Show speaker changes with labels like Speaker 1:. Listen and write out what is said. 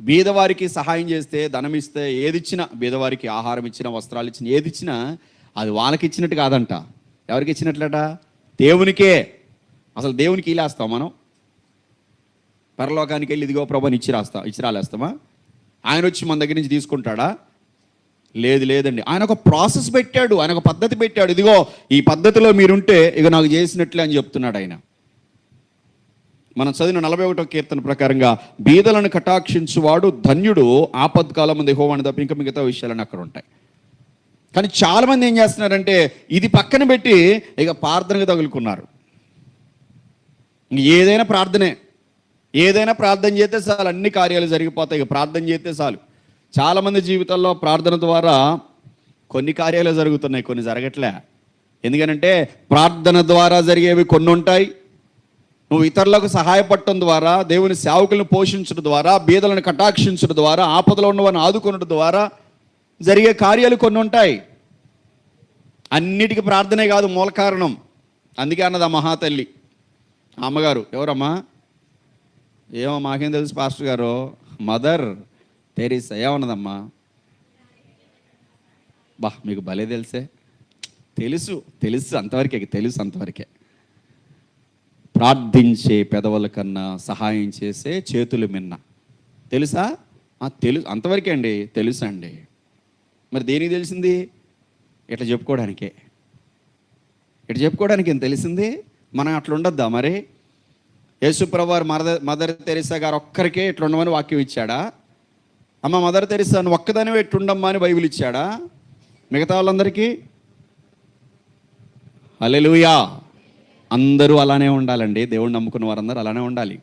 Speaker 1: బీదవారికి సహాయం చేస్తే, ధనం ఇస్తే, ఏదిచ్చినా, బీదవారికి ఆహారం ఇచ్చినా, వస్త్రాలు ఇచ్చినా, ఏది ఇచ్చినా అది వాళ్ళకి ఇచ్చినట్టు కాదంట. ఎవరికి ఇచ్చినట్లట? దేవునికే. అసలు దేవునికి ఇలాస్తాం మనం? పరలోకానికి వెళ్ళి ఇదిగో ప్రభు ఇచ్చి రాలేస్తామా? ఆయన వచ్చి మన దగ్గర నుంచి తీసుకుంటాడా? లేదండి. ఆయన ఒక ప్రాసెస్ పెట్టాడు, ఆయన ఒక పద్ధతి పెట్టాడు. ఇదిగో ఈ పద్ధతిలో మీరుంటే ఇక నాకు చేసినట్లే అని చెప్తున్నాడు ఆయన. మనం చదివిన 41వ కీర్తన ప్రకారంగా బీదలను కటాక్షించువాడు ధన్యుడు, ఆపత్కాలం యెహోవాను తప్ప ఇంకా మిగతా విషయాలన్నీ అక్కడ ఉంటాయి. కానీ చాలామంది ఏం చేస్తున్నారంటే ఇది పక్కన పెట్టి ఇక ప్రార్థనకు తగులుకున్నారు. ఏదైనా ప్రార్థన చేస్తే చాలు, అన్ని కార్యాలు జరిగిపోతాయి. ఇక ప్రార్థన చేస్తే చాలు. చాలామంది జీవితాల్లో ప్రార్థన ద్వారా కొన్ని కార్యాలు జరుగుతున్నాయి, కొన్ని జరగట్లే. ఎందుకనంటే ప్రార్థన ద్వారా జరిగేవి కొన్ని ఉంటాయి. నువ్వు ఇతరులకు సహాయపడటం ద్వారా, దేవుని సేవకులను పోషించడం ద్వారా, బీదలను కటాక్షించడం ద్వారా, ఆపదలో ఉన్నవారిని ఆదుకొనడం ద్వారా జరిగే కార్యాలు కొన్ని ఉంటాయి. అన్నిటికీ ప్రార్థనే కాదు మూల కారణం. అందుకే అన్నది ఆ మహాతల్లి, అమ్మగారు. ఎవరమ్మా? ఏమో మాకేం తెలుసు పాస్టర్ గారు. మదర్ తెరీసా ఏమన్నదమ్మా? మీకు భలే తెలుసే. తెలుసు అంతవరకే. ప్రార్థించే పెదవుల కన్నా సహాయం చేసే చేతులు మిన్న. తెలుసా? అంతవరకే అండి. తెలుసా అండి. మరి దేనికి తెలిసింది? ఇట్లా చెప్పుకోవడానికే. ఏం తెలిసింది? మనం అట్లా ఉండొద్దా మరి? యేసుప్రభు వారు మదర్ తెరీసా గారు ఒక్కరికే ఇట్లా ఉండమని వాక్యం ఇచ్చాడా? అమ్మ మదర్ తెరీసా నువ్వు ఒక్కదానివే ఎట్లుండమ్మా అని బైబిల్ ఇచ్చాడా? మిగతా వాళ్ళందరికీ? హల్లెలూయా. అందరూ అలానే ఉండాలండి. దేవుడు నమ్ముకున్న వారందరూ అలానే ఉండాలి.